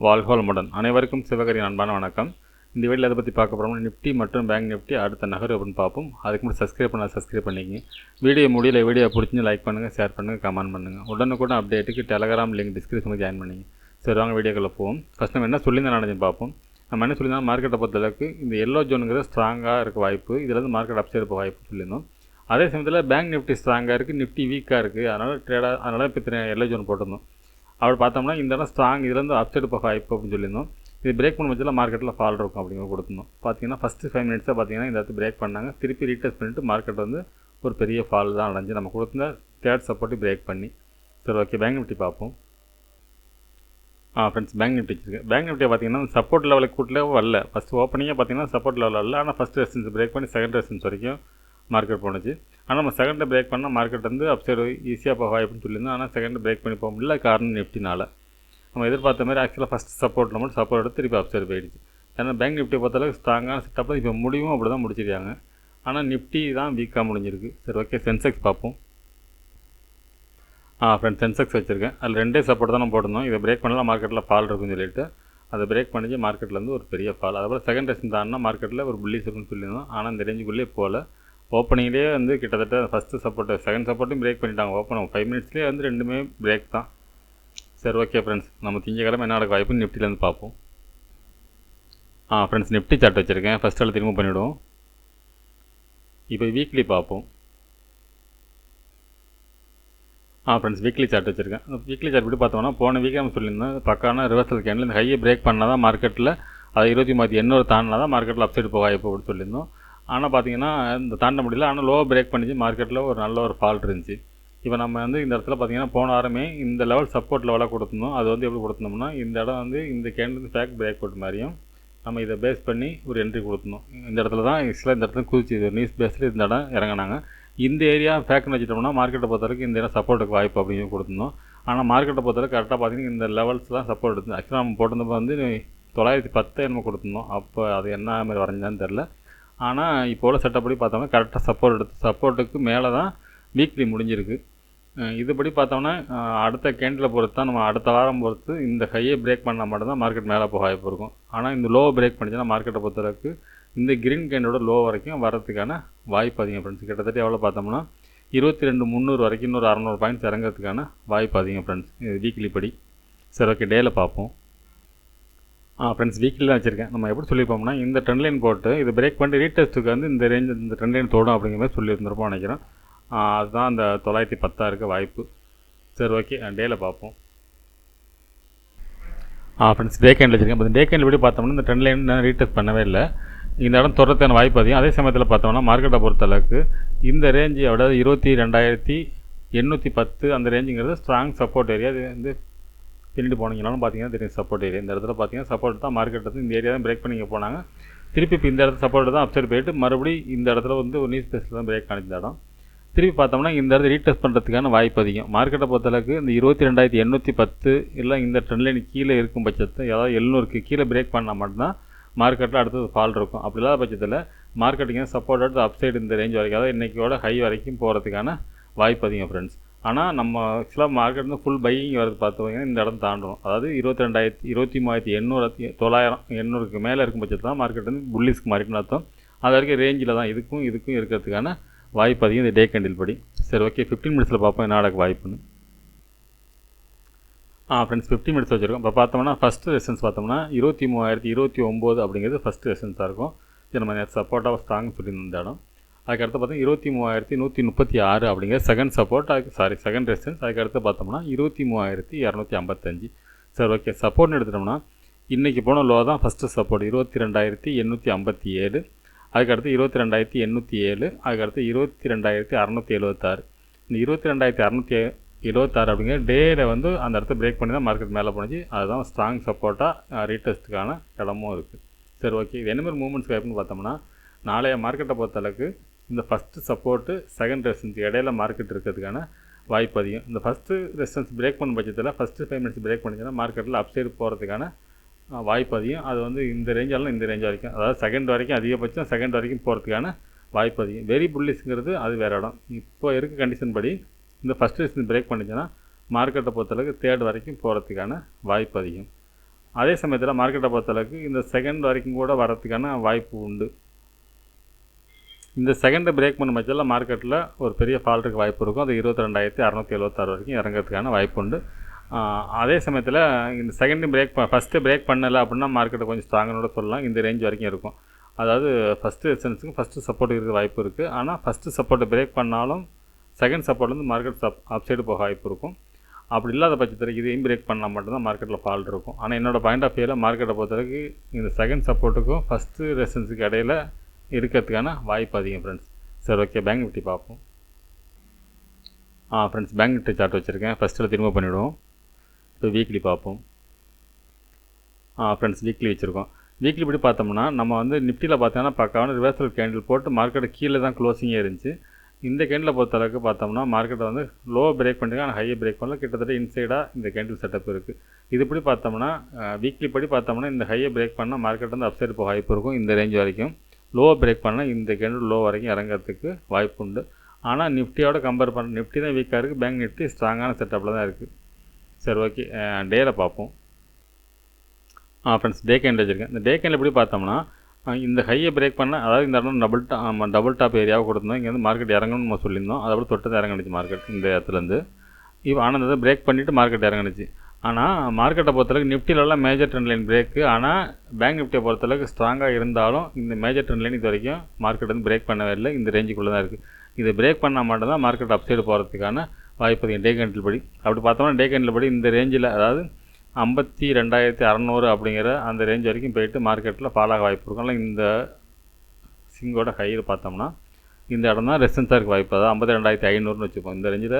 வாழ்க வளமுடன். அனைவருக்கும் சிவகரி அன்பான வணக்கம். இந்த வீடியோவில் எதை பற்றி பார்க்க போகிறோம்னா நிஃப்டி மற்றும் பேங்க் நிஃப்டி அடுத்த நகர் அப்படின்னு பார்ப்போம். அதுக்கு முன்னாடி சப்ஸ்கிரைப் பண்ணிக்கங்க. வீடியோ பிடிச்சி லைக் பண்ணுங்கள், ஷேர் பண்ணுங்கள், கமெண்ட் பண்ணுங்கள். உடனுக்குடன் அப்டேட்டுக்கு டெலகிராம் லிங்க் டிஸ்கிரிப்ஷனில் ஜாயின் பண்ணிங்க. சரி, வாங்க வீடியோக்குள்ளே போவோம். ஃபஸ்ட் நம்ம என்ன சொல்லியிருந்தோம் நடந்து பார்ப்போம். நம்ம என்ன சொல்லியிருந்தோம், மார்க்கெட்டை பொறுத்தளவுக்கு இந்த எல்லோ ஜோனுங்கிறது ஸ்ட்ராங்காக இருக்க வாய்ப்பு, இதில் வந்து மார்க்கெட் அப்சைடு இருக்க வாய்ப்பு சொல்லியிருந்தோம். அதே சமயத்தில் பேங்க் நிஃப்டி ஸ்ட்ராங்காக இருக்குது, நிஃப்டி வீக்காக இருக்குது. அதனால் இப்போ எல்லோ ஜோன் போட்டிருந்தோம். அப்படி பார்த்தோம்னா இந்த இடம் ஸ்ட்ராங், இதுலேருந்து அப்சைடு போக வாய்ப்பு அப்படின்னு சொல்லியிருந்தோம். இது பிரேக் பண்ண பட்சத்தில் மார்க்கெட்டில் ஃபால் இருக்கும் அப்படிங்கிற கொடுத்துருந்தோம். பார்த்தீங்கன்னா ஃபஸ்ட்டு 5 மினிட்ஸாக பார்த்தீங்கன்னா இந்த இடத்து பிரேக் பண்ணாங்க, திருப்பி ரீடெஸ்ட் பண்ணிவிட்டு மார்க்கெட் வந்து ஒரு பெரிய ஃபால் தான் அடைஞ்சு நம்ம கொடுத்த தேர்ட் சப்போர்ட்டு பிரேக் பண்ணி. சரி, ஓகே, பேங்க் நிஃப்டி பார்ப்போம். ஃப்ரெண்ட்ஸ், பேங்க் நிஃப்டி வச்சுருக்கு. பேங்க் நிஃப்டியை பார்த்தீங்கன்னா சப்போர்ட் லெவலுக்கு கூட்டிலே வரல. ஃபஸ்ட்டு ஓப்பனிங்கே பார்த்தீங்கன்னா சப்போர்ட் லெவலில் இல்லை, ஆனால் ஃபஸ்ட் ரெசிஸ்டன்ஸ் பிரேக் பண்ணி செகண்ட் ரெசிஸ்டன்ஸ் வரைக்கும் மார்க்கெட் போணுச்சு. ஆனால் நம்ம செகண்டில் பிரேக் பண்ணால் மார்க்கெட் வந்து அப்சைடு ஈஸியாக போக வாய்ப்புன்னு சொல்லியிருந்தோம். ஆனால் செகண்ட் பிரேக் பண்ணி போக முடியல, காரணம் நிஃப்டினால். நம்ம எதிர்பார்த்த மாதிரி ஆக்சுவலாக ஃபஸ்ட் சப்போர்ட்டில் மட்டும் சப்போர்ட் எடுத்து திருப்பி அப்சைடு போயிடுச்சு. ஏன்னா பேங்க் நிஃப்டியை பொறுத்தளவுக்கு ஸ்ட்ராங்கான செட்டப் இப்போ முடிவும் அப்படி தான் முடிச்சிருக்காங்க. ஆனால் நிஃப்டி தான் வீக்காக முடிஞ்சிருக்கு. சரி, ஓகே, சென்செக்ஸ் பார்ப்போம். ஃப்ரெண்ட்ஸ், சென்செக்ஸ் வச்சுருக்கேன். அதில் 2 சப்போர்ட் தான் நம்ம போட்டிருந்தோம். இதை பிரேக் பண்ணலாம் மார்க்கெட்டில் ஃபால் இருக்குன்னு சொல்லிட்டு அதை பிரேக் பண்ணிச்சு மார்க்கெட்லேருந்து ஒரு பெரிய ஃபால். அதுபோல் செகண்ட் ரெசிஸ்டன்ஸ் தாண்டினா மார்க்கெட்டில் ஒரு புல்லிஸ் இருக்குன்னு சொல்லியிருந்தோம். ஆனால் இந்த ரேஞ்சுக்குள்ளே போகல. ஓப்பனிங்லேயே வந்து கிட்டத்தட்ட ஃபஸ்ட்டு சப்போர்ட்டு செகண்ட் சப்போர்ட்டும் பிரேக் பண்ணிட்டாங்க. ஓப்பன் 5 மினிட்ஸ்லேயே வந்து ரெண்டுமே பிரேக் தான். சரி, ஓகே ஃப்ரெண்ட்ஸ், நம்ம திங்கக்கிழமை என்ன நடக்க வாய்ப்புன்னு நிஃப்டிலேருந்து பார்ப்போம். ஃப்ரெண்ட்ஸ், நிஃப்டி சார்ட் வச்சுருக்கேன். ஃபஸ்ட் அதில் திரும்ப பண்ணிவிடுவோம். இப்போ வீக்லி பார்ப்போம். ஃப்ரெண்ட்ஸ், வீக்லி சார்ட் வச்சுருக்கேன். அந்த வீக்லி சார்ட் எப்படி பார்த்தோம்னா போன வீக்கே நம்ம சொல்லியிருந்தோம், பக்கான ரிவர்சல் கேண்டில் இந்த ஹையை பிரேக் பண்ணால் தான் மார்க்கெட்டில் அதை 23,800 தாண்டினா தான் மார்க்கெட்டில் அப்சைடு போக வாய்ப்பு அப்படின்னு சொல்லியிருந்தோம். ஆனால் பார்த்தீங்கன்னா இந்த தாண்ட முடியல. ஆனால் லோ பிரேக் பண்ணிச்சு மார்க்கெட்டில் ஒரு நல்ல ஒரு ஃபால்ட் இருந்துச்சு. இப்போ நம்ம வந்து இந்த இடத்துல பார்த்தீங்கன்னா போன வாரமே இந்த லெவல் சப்போர்ட் லெவலாக கொடுத்துருந்தோம். அது வந்து எப்படி கொடுத்துருந்தோம்னா இந்த இடம் வந்து இந்த கேண்டில் ஃபேக் பிரேக் அவுட் மாதிரியும் நம்ம இதை பேஸ் பண்ணி ஒரு என்ட்ரி கொடுத்துருந்தோம். இந்த இடத்துல தான் ஆக்சுவலாக இந்த இடத்துல குதிச்சு நியூஸ் பேஸில் இந்த இடம் இறங்கினாங்க. இந்த ஏரியா ஃபேக்னு வச்சுட்டோம்னா மார்க்கெட்டை பொறுத்தவரைக்கும் இந்த இடம் சப்போர்ட்டுக்கு வாய்ப்பு அப்படின்னு கொடுத்துருந்தோம். ஆனால் மார்க்கெட்டை பொறுத்தவரைக்கும் கரெக்டாக பார்த்தீங்கன்னா இந்த லெவல்ஸ் தான் சப்போர்ட் எடுத்து ஆக்சுவலாக நம்ம போட்டிருந்தப்போ வந்து 910 நம்ம கொடுத்துருந்தோம். அப்போ அது என்ன மாதிரி வரைஞ்சான்னு தெரில. ஆனால் இப்போ உள்ள செட்டப்படி பார்த்தோம்னா கரெக்டாக சப்போர்ட் எடுத்து சப்போர்ட்டுக்கு மேலே தான் வீக்லி முடிஞ்சிருக்கு. இதுபடி பார்த்தோம்னா அடுத்த கேண்டில் பொறுத்து தான் நம்ம அடுத்த வாரம் பொறுத்து இந்த ஹையை பிரேக் பண்ணால் மட்டும்தான் மார்க்கெட் மேலே போக வாய்ப்பு இருக்கும். ஆனால் இந்த லோ பிரேக் பண்ணிச்சுன்னா மார்க்கெட்டை பொறுத்தளவுக்கு இந்த கிரீன் கேண்டோட லோ வரைக்கும் வரதுக்கான வாய்ப்பு அதிகம் ஃப்ரெண்ட்ஸ். கிட்டத்தட்ட எவ்வளோ பார்த்தோம்னா 22,300 வரைக்கும் இன்னொரு 600 பாயிண்ட்ஸ் இறங்கிறதுக்கான வாய்ப்பு அதிகம் ஃப்ரெண்ட்ஸ், இது வீக்லி படி. சரி, ஓகே, டேயில் பார்ப்போம். ஃப்ரெண்ட்ஸ், வீக்லி தான் வச்சுருக்கேன். நம்ம எப்படி சொல்லியிருப்போம்னா இந்த ட்ரெண்ட் லைன் போட்டு இது பிரேக் பண்ணி ரீடெஸ்ட்டுக்கு வந்து இந்த ரேஞ்ச் இந்த ட்ரெண்ட் லைன் தோடும் அப்படிங்கிற மாதிரி சொல்லியிருந்திருப்போம் நினைக்கிறேன். அதுதான் அந்த 910 இருக்க வாய்ப்பு. சரி, ஓகே, டேயில் பார்ப்போம். ஃப்ரெண்ட்ஸ், டே கேண்டில் வச்சுருக்கேன். இப்போ டே கேண்டில் எப்படி பார்த்தோம்னா இந்த ட்ரெண்ட் லைன் ரீடெஸ்ட் பண்ணவே இல்லை. இந்த இடம் தொடர்த்தான வாய்ப்பு அதிகம். அதே சமயத்தில் பார்த்தோம்னா மார்க்கெட்டை பொறுத்தளவுக்கு இந்த ரேஞ்சு அதாவது 22,810 அந்த ரேஞ்சுங்கிறது ஸ்ட்ராங் சப்போர்ட் ஏரியா. இது வந்து பின்னாடி போனீங்கன்னாலும் பார்த்தீங்கன்னா தெரியும் சப்போர்ட் ஏரியா. இந்த இடத்துல பார்த்தீங்கன்னா சப்போர்ட் தான் மார்க்கெட் வந்து இந்த ஏரியா தான் பிரேக் பண்ணி போனாங்க. திருப்பி இப்போ இந்த இடத்துல சப்போர்ட் தான் அப்சைட் போயிட்டு மறுபடியும் இந்த இடத்துல வந்து ஒரு நியூஸ் பேஸில் தான் பிரேக் காணிச்ச இடம். திருப்பி பார்த்தோம்னா இந்த இடத்துல ரீடெஸ்ட் பண்ணுறதுக்கான வாய்ப்பு அதிகம். மார்க்கெட்டை பொறுத்தளவுக்கு இந்த 22,810 இல்லை இந்த ட்ரெண்ட் லைன் கீழே இருக்கும் பட்சத்தை அதாவது 700க்கு கீழே பிரேக் பண்ணால் மட்டும்தான் மார்க்கெட்டில் அடுத்தது ஃபால் இருக்கும். அப்படி இல்லாத பட்சத்தில் மார்க்கெட்டுக்கு சப்போர்ட் எடுத்து அப்சைடு இந்த ரேஞ்ச் வரைக்கும் அதாவது இன்றைக்கியோட ஹை வரைக்கும் போகிறதுக்கான வாய்ப்பு அதிகம் ஃப்ரெண்ட்ஸ். ஆனால் நம்ம ஆக்சுவலாக மார்க்கெட் வந்து ஃபுல் பையிங் வரது பார்த்தீங்கன்னா இந்த இடம் தாண்டணும். அதாவது 23,800 மேலே இருக்கும் பட்சத்தில் தான் மார்க்கெட் வந்து புல்லிஸ்க்கு மாறிக்கணும் அர்த்தம். அது வரைக்கும் ரேஞ்சில் தான் இதுக்கும் இருக்கிறதுக்கான வாய்ப்பு அதிகம் இந்த டே கேண்டில் படி. சரி, ஓகே, 15 மினிட்ஸில் பார்ப்போம் என்ன நடக்க வாய்ப்புன்னு. ஃப்ரெண்ட்ஸ், 15 மினிட்ஸ் வச்சுருக்கோம். இப்போ பார்த்தோம்னா ஃபஸ்ட்டு ரெசிஸ்டன்ஸ் பார்த்தோம்னா 23,029 அப்படிங்கிறது ஃபஸ்ட்டு ரெசிஸ்டன்ஸாக இருக்கும். இது நம்ம சப்போர்ட்டாக ஸ்ட்ராங் சொல்லியிருந்த இடம். அதுக்கடுத்து பார்த்தோம்னா 23,136 அப்படிங்கிற செகண்ட் சப்போர்ட், செகண்ட் ரெசிஸ்டன்ஸ். அதுக்கடுத்து பார்த்தோம்னா 23,255. சரி, ஓகே, சப்போர்ட்னு எடுத்துட்டோம்னா இன்றைக்கி போன லோ தான் ஃபஸ்ட்டு சப்போர்ட் 22,857. அதுக்கடுத்து 22,807. அதுக்கடுத்து 22,676. இந்த 22,676 அப்படிங்கிற டேயில் வந்து அந்த இடத்த பிரேக் பண்ணி தான் மார்க்கெட் மேலே போணுச்சு. அதுதான் ஸ்ட்ராங் சப்போர்ட்டாக ரீடெஸ்ட்டுக்கான இடமும் இருக்குது. சரி, ஓகே, இது என்ன மாதிரி மூவ்மெண்ட்ஸ் வாய்ப்புன்னு பார்த்தோம்னா நாளைய மார்க்கெட்டை பொறுத்தளவுக்கு இந்த ஃபஸ்ட்டு சப்போர்ட்டு செகண்ட் ரெசிஸ்டன்ஸ் இடையில மார்க்கெட் இருக்கிறதுக்கான வாய்ப்பு அதிகம். இந்த ஃபஸ்ட்டு ரெசிஸ்டன்ஸ் பிரேக் பண்ண பட்சத்தில் ஃபஸ்ட்டு 5 மினிட்ஸ் பிரேக் பண்ணிச்சுன்னா மார்க்கெட்டில் அப்சைடு போகிறதுக்கான வாய்ப்பு அதிகம். அது வந்து இந்த ரேஞ்சாலும் இந்த ரேஞ்ச் வரைக்கும் அதாவது செகண்ட் வரைக்கும் அதிகபட்சம் செகண்ட் வரைக்கும் போகிறதுக்கான வாய்ப்பு அதிகம். வெரி புல்லிஷ்ங்கிறது அது வேறு இடம். இப்போ இருக்க கண்டிஷன் படி இந்த ஃபஸ்ட் ரெசிஸ்டன்ஸ் பிரேக் பண்ணிச்சுன்னா மார்க்கெட்டை பொறுத்தளவுக்கு தேர்ட் வரைக்கும் போகிறதுக்கான வாய்ப்பு அதிகம். அதே சமயத்தில் மார்க்கெட்டை பொறுத்தளவுக்கு இந்த செகண்ட் வரைக்கும் கூட வரதுக்கான வாய்ப்பு உண்டு. இந்த செகண்டை பிரேக் பண்ண பட்சத்தில் மார்க்கெட்டில் ஒரு பெரிய ஃபால்ட்டுக்கு வாய்ப்பு இருக்கும். அது 22,676 வரைக்கும் இறங்கிறதுக்கான வாய்ப்பு உண்டு. அதே சமயத்தில் இந்த செகண்டையும் ஃபஸ்ட்டு பிரேக் பண்ணலை அப்படின்னா மார்க்கெட்டை கொஞ்சம் ஸ்ட்ராங்கனோட சொல்லலாம். இந்த ரேஞ்ச் வரைக்கும் இருக்கும். அதாவது ஃபஸ்ட்டு ரெசிஸ்டன்ஸுக்கு ஃபஸ்ட்டு சப்போர்ட் இருக்கிற வாய்ப்பு இருக்குது. ஆனால் ஃபஸ்ட்டு சப்போர்ட்டை பிரேக் பண்ணாலும் செகண்ட் சப்போர்ட்லேருந்து மார்க்கெட் அப்சைடு போக வாய்ப்பு இருக்கும். அப்படி இல்லாத பட்சத்தில் இதையும் பிரேக் பண்ணால் மட்டும்தான் மார்க்கெட்டில் ஃபால்ட் இருக்கும். ஆனால் என்னோடய பாயிண்ட் ஆஃப் வியூவில் மார்க்கெட்டை பொறுத்தவரைக்கும் இந்த செகண்ட் சப்போர்ட்டுக்கும் ஃபஸ்ட்டு ரெசிஸ்டன்ஸுக்கு இடையில் இருக்கிறதுக்கான வாய்ப்பு அதிகம் ஃப்ரெண்ட்ஸ். சரி, ஓகே, பேங்க் நிஃப்டி பார்ப்போம். ஃப்ரெண்ட்ஸ், பேங்க் நிஃப்டி சார்ட் வச்சுருக்கேன். ஃபஸ்ட்டில் திரும்ப பண்ணிவிடுவோம். இப்போ வீக்லி பார்ப்போம். ஃப்ரெண்ட்ஸ், வீக்லி வச்சுருக்கோம். வீக்லி இப்படி பார்த்தோம்னா நம்ம வந்து நிஃப்டியில் பார்த்தோம்னா பக்காவான ரிவர்சல் கேண்டில் போட்டு மார்க்கெட்டு கீழே தான் க்ளோசிங்கே இருந்துச்சு. இந்த கேண்டில் பொறுத்தளவுக்கு பார்த்தோம்னா மார்க்கெட்டை வந்து லோ பிரேக் பண்ணிட்டு ஆனால் ஹையை பிரேக் பண்ணல. கிட்டத்தட்ட இன்சைடாக இந்த கேண்டில் செட்டப் இருக்குது. இது இப்படி பார்த்தோம்னா வீக்லி படி பார்த்தோம்னா இந்த ஹையை பிரேக் பண்ணால் மார்க்கெட் வந்து அப்சைடு போக வாய்ப்பு இருக்கும். இந்த ரேஞ்ச் வரைக்கும் லோவை பிரேக் பண்ணால் இந்த கேண்டில் லோ வரைக்கும் இறங்கிறதுக்கு வாய்ப்பு உண்டு. ஆனால் நிஃப்டியோட கம்பேர் பண்ண நிஃப்டி தான் வீக்காக இருக்குது. பேங்க் நிஃப்டி ஸ்ட்ராங்கான செட்டப்பில் தான் இருக்குது. சரி, ஓகே, டேயில் பார்ப்போம். ஃப்ரெண்ட்ஸ், டே கேண்டில் வச்சுருக்கேன். இந்த டே கேண்டில் எப்படி பார்த்தோம்னா இந்த ஹையை பிரேக் பண்ண, அதாவது இந்த இடம் டபுள் டாப் ஏரியாவை கொடுத்துருந்தோம். இங்கே வந்து மார்க்கெட் இறங்கணும்னு நம்ம சொல்லியிருந்தோம். அதை விட தொட்டு தான் இறங்கினுச்சு மார்க்கெட் இந்த இடத்துலேருந்து. இப்போ ஆனால் இதை பிரேக் பண்ணிவிட்டு மார்க்கெட் இறங்கினுச்சு. ஆனால் மார்க்கெட்டை பொறுத்தளவுக்கு நிஃப்டிலெலாம் மேஜர் ட்ரெண்ட் லைன் பிரேக்கு. ஆனால் பேங்க் நிஃப்டியை பொறுத்தளவுக்கு ஸ்ட்ராங்காக இருந்தாலும் இந்த மேஜர் ட்ரெண்ட் லைன் இது வரைக்கும் மார்க்கெட் வந்து பிரேக் பண்ணவே இல்லை. இந்த ரேஞ்சுக்குள்ளே தான் இருக்குது. இதை பிரேக் பண்ணால் மட்டும்தான் மார்க்கெட் அப்சைடு போகிறதுக்கான வாய்ப்பு டே கேண்டில் படி. அப்படி பார்த்தோம்னா டே கேண்டில் படி இந்த ரேஞ்சில், அதாவது 52,600 அப்படிங்கிற அந்த ரேஞ்ச் வரைக்கும் போயிட்டு மார்க்கெட்டில் ஃபாலாக வாய்ப்பு இருக்கும். ஆனால் இந்த சிங்கோட ஹையில் பார்த்தோம்னா இந்த இடம் தான் ரெசிஸ்டன்ஸாக இருக்க வாய்ப்பு. அதாவது 52,500ன்னு வச்சுப்போம். இந்த ரேஞ்சில்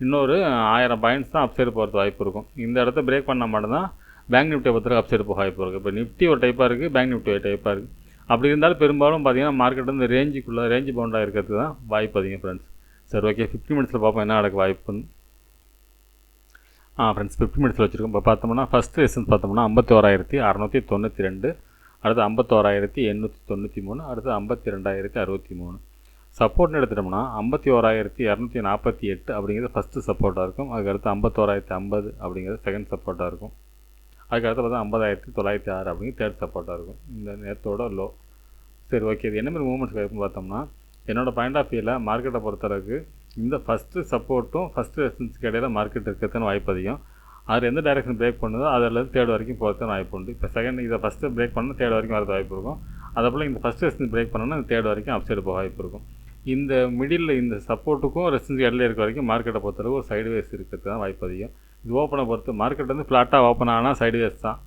இன்னொரு 1000 பாயிண்ட்ஸ் தான் அப்சைடு போகிறது வாய்ப்பு இருக்கும். இந்த இடத்த பிரேக் பண்ணால் மட்டும்தான் பேங்க் நிஃப்டியை பொறுத்தவரைக்கும் அப்சைடு போக வாய்ப்பு இருக்குது. இப்போ நிஃப்டி ஒரு டைப்பாக இருக்குது, பேங்க் நிஃப்டி ஒரு டைப்பாக இருக்குது. அப்படி இருந்தாலும் பெரும்பாலும் பார்த்தீங்கன்னா மார்க்கெட் வந்து ரேஞ்சுக்குள்ளே ரேஞ்சு பவுண்டாக இருக்கிறதுக்கு தான் வாய்ப்பு அதிகம் ஃப்ரெண்ட்ஸ். சரி, ஓகே, 50 மினிட்ஸில் பார்ப்போம் என்ன நடக்க வாய்ப்புன்னு. ஃப்ரெண்ட்ஸ், 50 மினிட்ஸில் வச்சுருக்கோம். இப்போ பார்த்தோம்னா ஃபஸ்ட்டு ரெசிஸ்டன்ஸ் பார்த்தோம்னா 51,692, அடுத்து 51,893, அடுத்து 52,063. சப்போர்ட்னு எடுத்துட்டோம்னா 51,248 அப்படிங்கிறது ஃபஸ்ட்டு சப்போர்ட்டாக இருக்கும். அதுக்கடுத்து 51,050 அப்படிங்கிறது செகண்ட் சப்போர்ட்டாக இருக்கும். அதுக்கடுத்து பார்த்தா 50,906 அப்படிங்கிறது தேர்ட் சப்போர்ட்டாக இருக்கும். இந்த நேரத்தோட லோ. சரி, ஓகே, இது என்ன மாதிரி மூவ்மெண்ட்ஸ் கிடைக்கும்னு பார்த்தோம்னா என்னோடய பாயிண்ட் ஆஃப் வியூவில் மார்க்கெட்டை பொறுத்தளவுக்கு இந்த ஃபஸ்ட்டு சப்போர்ட்டும் ஃபஸ்ட்டு ரெசிஸ்டன்ஸுக்கு இடையில மார்க்கெட் இருக்கிறதுன்னு வாய்ப்பு அதிகம். அது எந்த டைரெக்ஷன் பிரேக் பண்ணுதோ அதில் தேர்ட் வரைக்கும் போகிறதுன்னு வாய்ப்பு உண்டு. இப்போ செகண்ட் இதை ஃபஸ்ட்டு பிரேக் பண்ணால் தேர்ட் வரைக்கும் வரது வாய்ப்பு இருக்கும். அதே போல் இந்த ஃபஸ்ட்டு ரெசிஸ்டன்ஸ் பிரேக் பண்ணோன்னா இந்த தேர்ட் வரைக்கும் அப்சைடு போக வாய்ப்பு இருக்கும். இந்த மிடில் இந்த சப்போர்ட்டுக்கும் ரெசிஸ்டன்ஸ் இடையில இருக்க வரைக்கும் மார்க்கெட்டை பொறுத்தளவு ஒரு சைடுவேஸ் இருக்கிறது தான் வாய்ப்பு அதிகம். இது ஓப்பனை பொறுத்து மார்க்கெட் வந்து ஃப்ளாட்டாக ஓப்பன் ஆனால் சைடுவேஸ் தான்.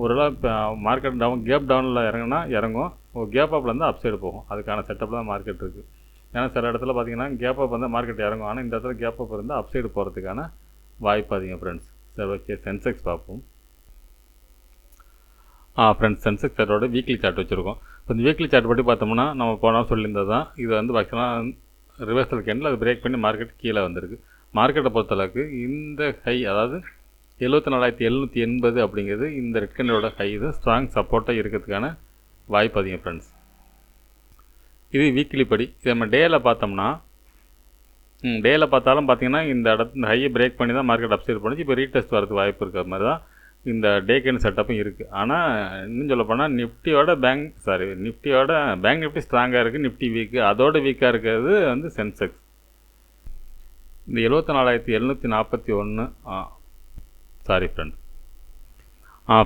ஒருவேளை இப்போ மார்க்கெட் கேப் டவுனில் இறங்குனா இறங்கும், ஒரு கேப் அப்பில் வந்து அப்சைடு போகும். அதுக்கான செட்டப்பில் தான் மார்க்கெட் இருக்குது. ஏன்னா சில இடத்துல பார்த்தீங்கன்னா கேப் அப் வந்து மார்க்கெட் இறங்கும். ஆனால் இந்த இடத்துல கேப் அப் இருந்தால் அப்சைடு போகிறதுக்கான வாய்ப்பு அதிகம் ஃப்ரெண்ட்ஸ். சரி, ஓகே, சென்செக்ஸ் பார்ப்போம். ஃப்ரெண்ட்ஸ், சென்செக்ஸ் சார்ட்டோட வீக்லி சார்ட் வச்சுருக்கோம். இப்போ இந்த வீக்லி சார்ட் பற்றி பார்த்தோம்னா நம்ம போனால் சொல்லியிருந்தது தான். இது வந்து பார்த்தீங்கன்னா ரிவர்சல் கேண்டில் அது பிரேக் பண்ணி மார்க்கெட் கீழே வந்திருக்கு. மார்க்கெட்டை பொறுத்தளவுக்கு இந்த ஹை, அதாவது 74,780 அப்படிங்கிறது இந்த ரெட் கேண்டிலோட ஹை. இது ஸ்ட்ராங் சப்போர்ட்டாக இருக்கிறதுக்கான வாய்ப்பு அதிகம் ஃப்ரெண்ட்ஸ். இது வீக்லி படி. இது நம்ம டேயில் பார்த்தோம்னா டேயில் பார்த்தாலும் பார்த்தீங்கன்னா இந்த இடத்துல ஹையை பிரேக் பண்ணி தான் மார்க்கெட் அப்சைட் பண்ணிச்சு. இப்போ ரீடெஸ்ட் வரதுக்கு வாய்ப்பு இருக்கிற மாதிரி தான் இந்த டே கேண்ட் செட்டப்பும் இருக்குது. ஆனால் இன்னும் சொல்ல போனால் நிஃப்டியோட பேங்க் நிஃப்டி ஸ்ட்ராங்காக இருக்குது, நிஃப்டி வீக்கு. அதோட வீக்காக இருக்கிறது வந்து சென்செக்ஸ். இந்த 74,741 சாரி ஃப்ரெண்ட்ஸ்.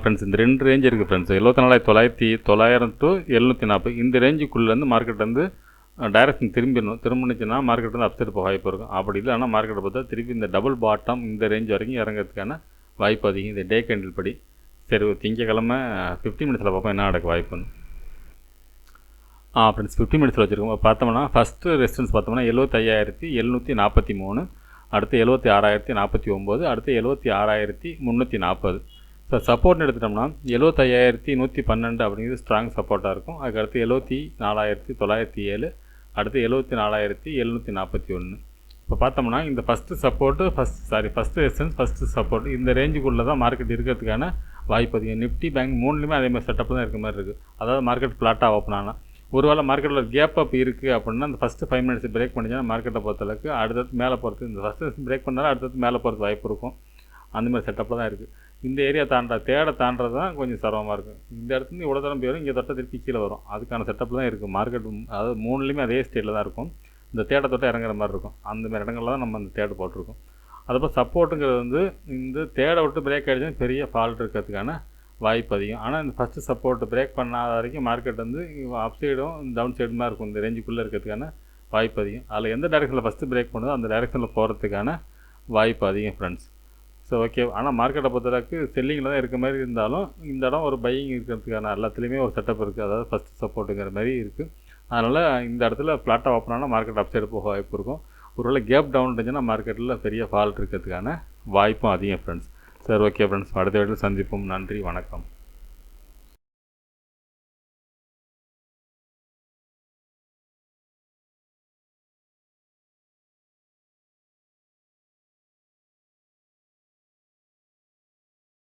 ஃப்ரெண்ட்ஸ், இந்த ரெண்டு ரேஞ்ச் இருக்குது ஃப்ரெண்ட்ஸ். 74,900 to 740 இந்த ரேஞ்சுக்குள்ளேருந்து மார்க்கெட் வந்து டைரக்ஷன் திரும்பினுச்சுன்னா மார்க்கெட் வந்து அப்சைட் போக வாய்ப்பு இருக்கும். அப்படி இல்லை ஆனால் மார்க்கெட்டை பார்த்தா திருப்பி இந்த டபுள் பாட்டம் இந்த ரேஞ்ச் வரைக்கும் இறங்கிறதுக்கான வாய்ப்பு அதிகம் இந்த டே கேண்டில் படி. சரி, திங்கக்கிழமை 50 மினிட்ஸில் பார்ப்போம் என்ன நடக்க வாய்ப்புன்னு. ஃப்ரெண்ட்ஸ், 50 மினிட்ஸில் வச்சுருக்கோம். பார்த்தோம்னா ஃபஸ்ட்டு ரெசிஸ்டன்ஸ் பார்த்தோம்னா 75,743, அடுத்து 76,049, அடுத்து 76,340. ஸோ சப்போர்ட்னு எடுத்துட்டோம்னா 75,112 அப்படிங்கிறது ஸ்ட்ராங் சப்போர்ட்டாக இருக்கும். அதுக்கடுத்து 74,907, அடுத்து 74,741. இப்போ பார்த்தோம்னா இந்த first support first resistance first support இந்த ரேஞ்சுக்குள்ளே தான் மார்க்கெட் இருக்கிறதுக்கான வாய்ப்பு அதிகம். நிஃப்டி பேங்க் மூணுலேயுமே அதே மாதிரி செட்டப் தான் இருக்க மாதிரி இருக்குது. அதாவது மார்க்கெட் ஃப்ளாட்டாக ஓப்பன் ஆனால் ஒருவேளை மார்க்கெட்டில் கேப் அப் இருக்குது அப்படின்னா அந்த ஃபஸ்ட்டு 5 மினிட்ஸ் பிரேக் பண்ணிச்சுன்னா மார்க்கெட்டை பொறுத்தளவுக்கு அடுத்தது மேலே போகிறது, இந்த ஃபஸ்ட்டு பிரேக் பண்ணாலும் அடுத்தது மேலே போகிறது வாய்ப்பு இருக்கும். அந்த மாதிரி செட்டப்பில் தான் இருக்குது. இந்த ஏரியா தாண்டுறது தான் கொஞ்சம் சிரமமாக இருக்கும். இந்த இடத்துல இவ்வளோ தரம் போயிடும், இங்கே தொட்ட திருப்பி கீழே வரும். அதுக்கான செட்டப்பில் தான் இருக்குது மார்க்கெட். அதாவது 3லேயுமே அதே ஸ்டேட்டில் தான் இருக்கும். இந்த தேடை தொட்ட இறங்குற மாதிரி இருக்கும். அந்த மாதிரி இடங்களில் தான் நம்ம அந்த தேடு போட்டிருக்கோம். அதுபோல் சப்போர்ட்டுங்கிறது வந்து இந்த தேடை விட்டு பிரேக் ஆகிடுச்சுன்னா பெரிய ஃபால்ட் இருக்கிறதுக்கான வாய்ப்பு அதிகம். ஆனால் இந்த ஃபஸ்ட்டு சப்போர்ட்டு பிரேக் பண்ணாத வரைக்கும் மார்க்கெட் வந்து அப் சைடும் டவுன் சைடுமாக இருக்கும். இந்த ரேஞ்சுக்குள்ளே இருக்கிறதுக்கான வாய்ப்பு அதிகம். அதில் எந்த டைரெக்ஷனில் ஃபஸ்ட்டு பிரேக் பண்ணுதோ அந்த டைரெக்ஷனில் போகிறதுக்கான வாய்ப்பு அதிகம் ஃப்ரெண்ட்ஸ். So okay. ஆனால் மார்க்கெட்டை பொறுத்தளவுக்கு செல்லிங்கில் தான் இருக்க மாதிரி இருந்தாலும் இந்த இடம் ஒரு பையிங் இருக்கிறதுக்கான எல்லாத்துலேயுமே ஒரு செட்டப் இருக்குது. அதாவது ஃபஸ்ட்டு சப்போர்ட்டுங்கிற மாதிரி இருக்குது. அதனால் இந்த இடத்துல ஃப்ளாட்டாக ஓப்பன் ஆனால் மார்க்கெட் அப் சைடு போக வாய்ப்பு இருக்கும். ஒருவேளை கேப் டவுன் இருந்துச்சுன்னா மார்க்கெட்டில் பெரிய ஃபால்ட் இருக்கிறதுக்கான வாய்ப்பும் அதிகம் ஃப்ரெண்ட்ஸ். சரி ஓகே ஃப்ரெண்ட்ஸ், அடுத்த வீட்டில் சந்திப்போம். நன்றி, வணக்கம்.